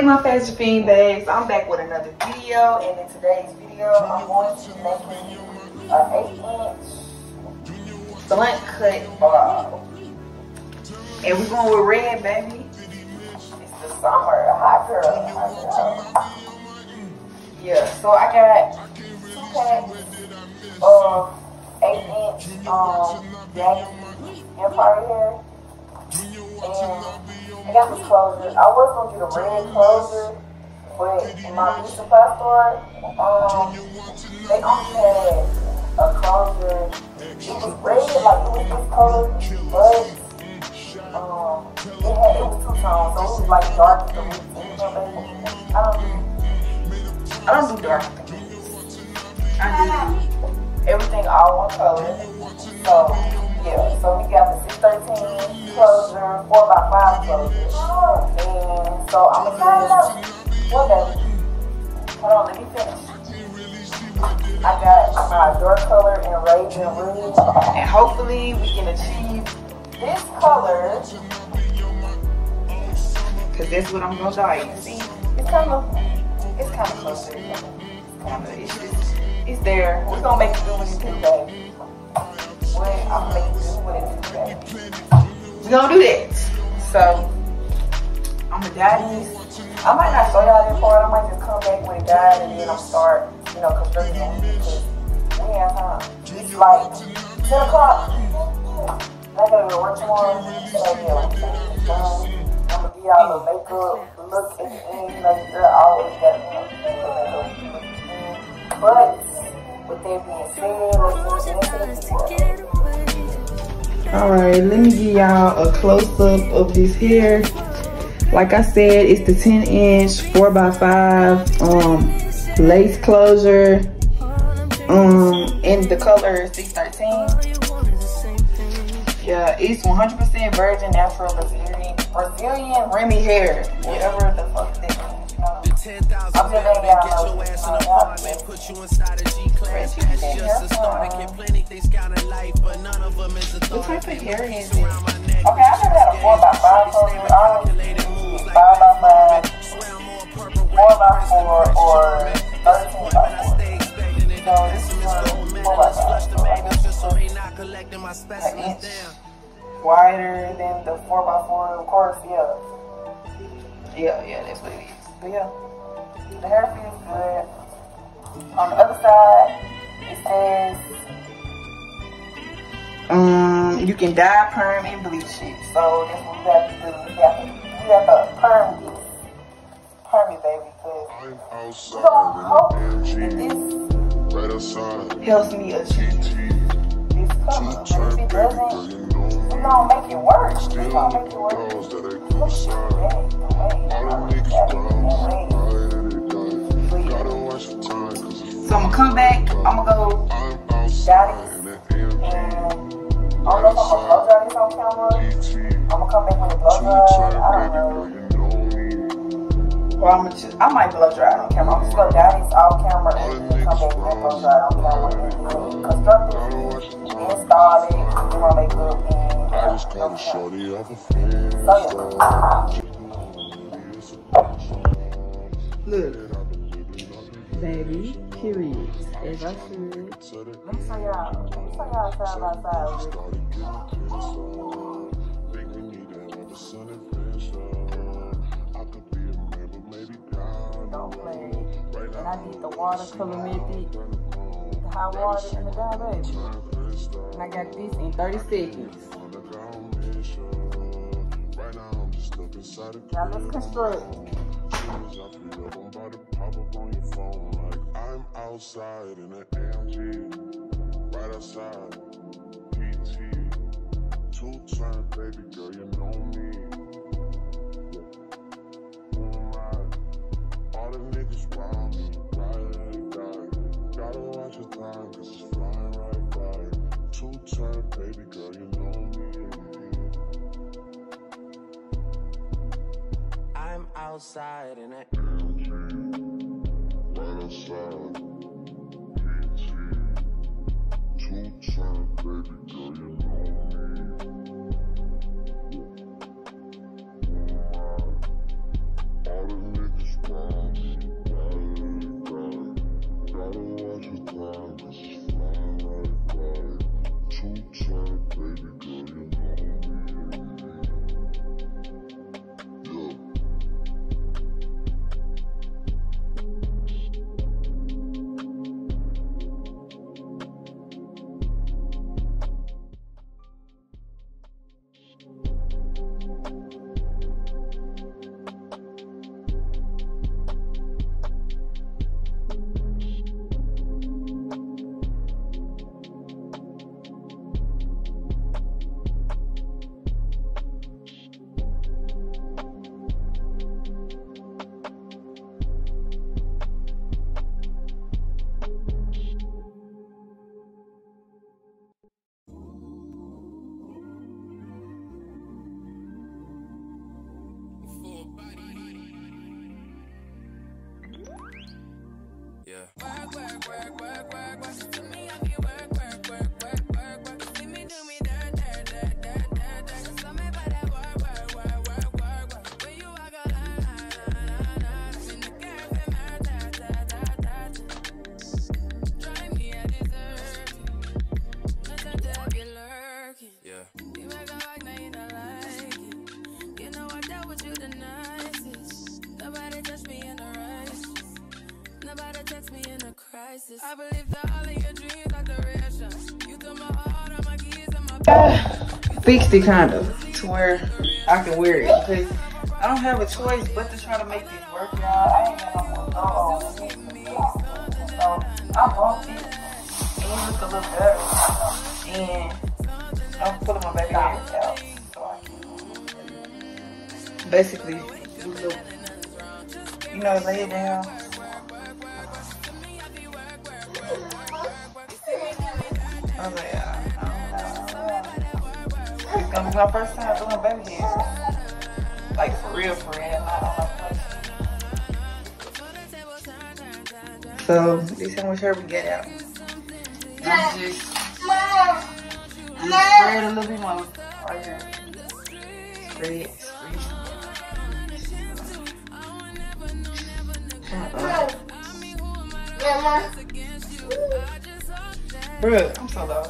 my Fashion Fiend bags, I'm back with another video, and in today's video I'm going to be making an 8-inch blunt cut bob. And we're going with red, baby. It's the summer, hot girl. Yeah, so I got 2 packs of 8-inch Jackie Empire hair. And I got this closure. I was gonna get a red closure, but in my beauty supply store, they only had a closure. It was red, like it was this color, but it was 2 tones, so it was like dark to me. I don't do dark things. I do everything all one color. So yeah, so we got the 613 closure, 4x5 closure. And so I'm gonna try it out. Well, baby, hold on, let me finish. I got my dark color in Raisin Rouge, and hopefully we can achieve this color, cause that's what I'm gonna dye. You see, it's kind of closer. It's there. We're gonna make it do with it too, baby. I'm gonna make it do with it too, baby. We're gonna do that. So I'm gonna dye these. I might not show y'all that part. I might just come back with it dyed and then I'll start, constructing it, because we have time. It's like 10 o'clock. I gotta go to work tomorrow. So yeah, I'm gonna give y'all the makeup, the look at the end. You girl always got but with that being said, alright, let me give y'all a close-up of this hair. Like I said, it's the 10-inch 4x5 lace closure, and the color 613. Yeah, it's 100% virgin, natural Brazilian Remy hair, whatever the fuck that means. I'm just letting y'all know. Put you inside a G-class. That's just a start. Get plenty things count in life, but none of them is a thought. What type of hair is it? Okay, I've never had a 4x5 closure. I always do 5x5, 4x4, or 13x4. So this is 4x5. An inch wider than the 4x4, of course. Yeah, that's what it is. But yeah, the hair feels good. On the other side, it says you can dye, perm, and bleach it. So that's what we have to do. We have to perm this. Perm it, baby, because we're gonna hope that this helps me achieve this color. But if it doesn't, we're gonna make it work. We're gonna make it work. So I'm gonna come back, I'm gonna go dye these, and I don't know if I'm gonna blow dry this on camera. I'm gonna come back with a blow dry, I don't know. Or I might blow dry it on camera. I'm just gonna dye these off camera and then come back and blow dry it on camera and construct it, install it, do my makeup, and look, baby, period, as I should. Let me show y'all side by side with it. Don't play. And I need the watercolor method, the hot water, and the dye, baby. And I got this in 30 seconds. Now let's construct. I'm outside in an AMG, right outside, PT, 2-turn, baby girl, you know me. All the niggas round me, right, gotta watch your time, cause it's flying right by. 2-turn, baby girl, you know me. I'm outside in an AMG, right outside, PT, 2-turn, baby girl, you know me. All the niggas Yeah. I believe that all of your dreams are duration. You took my heart, all my keys, and my Fixed it kind of to where I can wear it because I don't have a choice but to try to make this work, y'all. I ain't got no more so I bought it and it look a little better. And I'm pulling my baby hair out so I can basically do a little, you know, lay it down. I was like, it's gonna be my first time doing baby hair. Like for real, not on my place. So this is how much hair we get out. I'm just spread a little bit more right here. Spread. Bruh, I'm so low.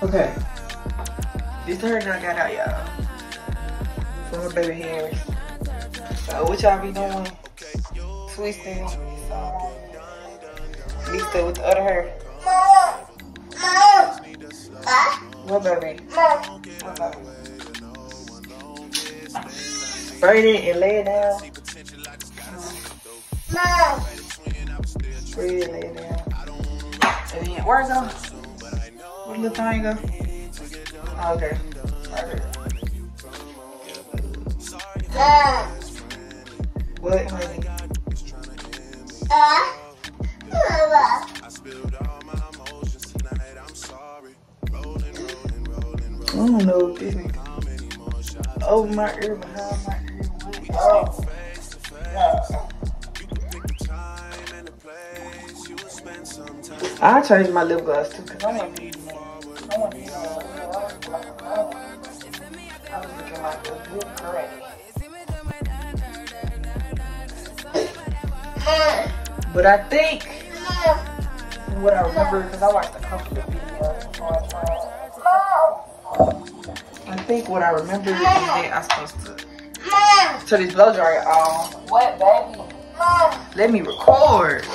Okay, this hair that I got out, y'all, from her baby hairs. So what y'all be doing? Twisting, mixed it with the other hair. What baby? What baby? Braid it and lay it down. Braid it, lay it down. And then where it go? Where the little thing go? Oh, okay. What, honey? I don't know if this is over my ear, behind my ear. Oh. Yeah. I changed my lip gloss too, because I want to be I was looking like a good granny. But I think what I remember, because I watched a couple of videos, I think what I remember is that I'm supposed to turn this blow dryer on. What, baby? Let me record.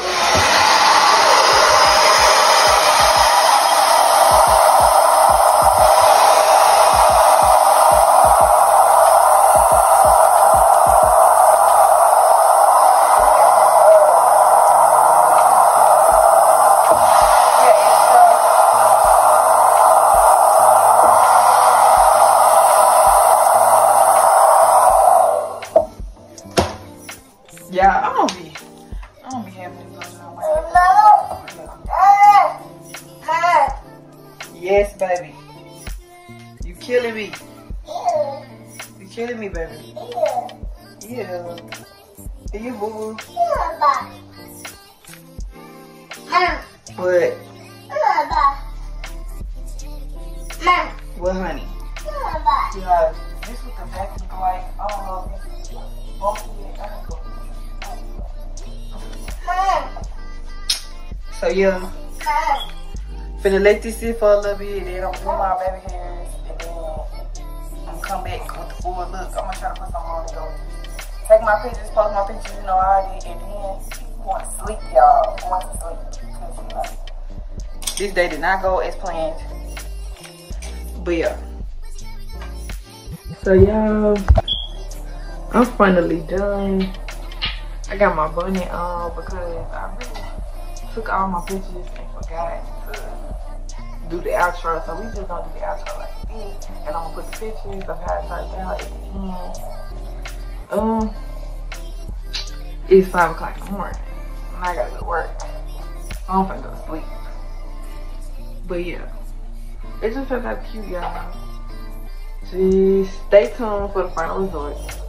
Yeah, I'm gonna be having this on my Yes, baby. You killing me. You killing me, baby. Yeah. Yeah, boo boo. What? What, honey? Yeah, this with the back is like, I don't know if it's bumpy. So yeah, finna let this sit for a little bit, then I'm gonna do my baby hairs, and then I'm gonna come back with the full look. I'm gonna try to put something on to go. Take my pictures, post my pictures, you know, already, and then going to sleep, y'all. Going to sleep, because you know, this day did not go as planned. But yeah. So y'all, I'm finally done. I got my bunny on because I really took all my pictures and forgot to do the outro. So we just gonna do the outro like this. And I'm gonna put the pictures of how it turns out at the end. It's 5 o'clock in the morning. And I gotta go to work. I'm finna go to sleep. But yeah. It just turned out cute, y'all. Just stay tuned for the final results.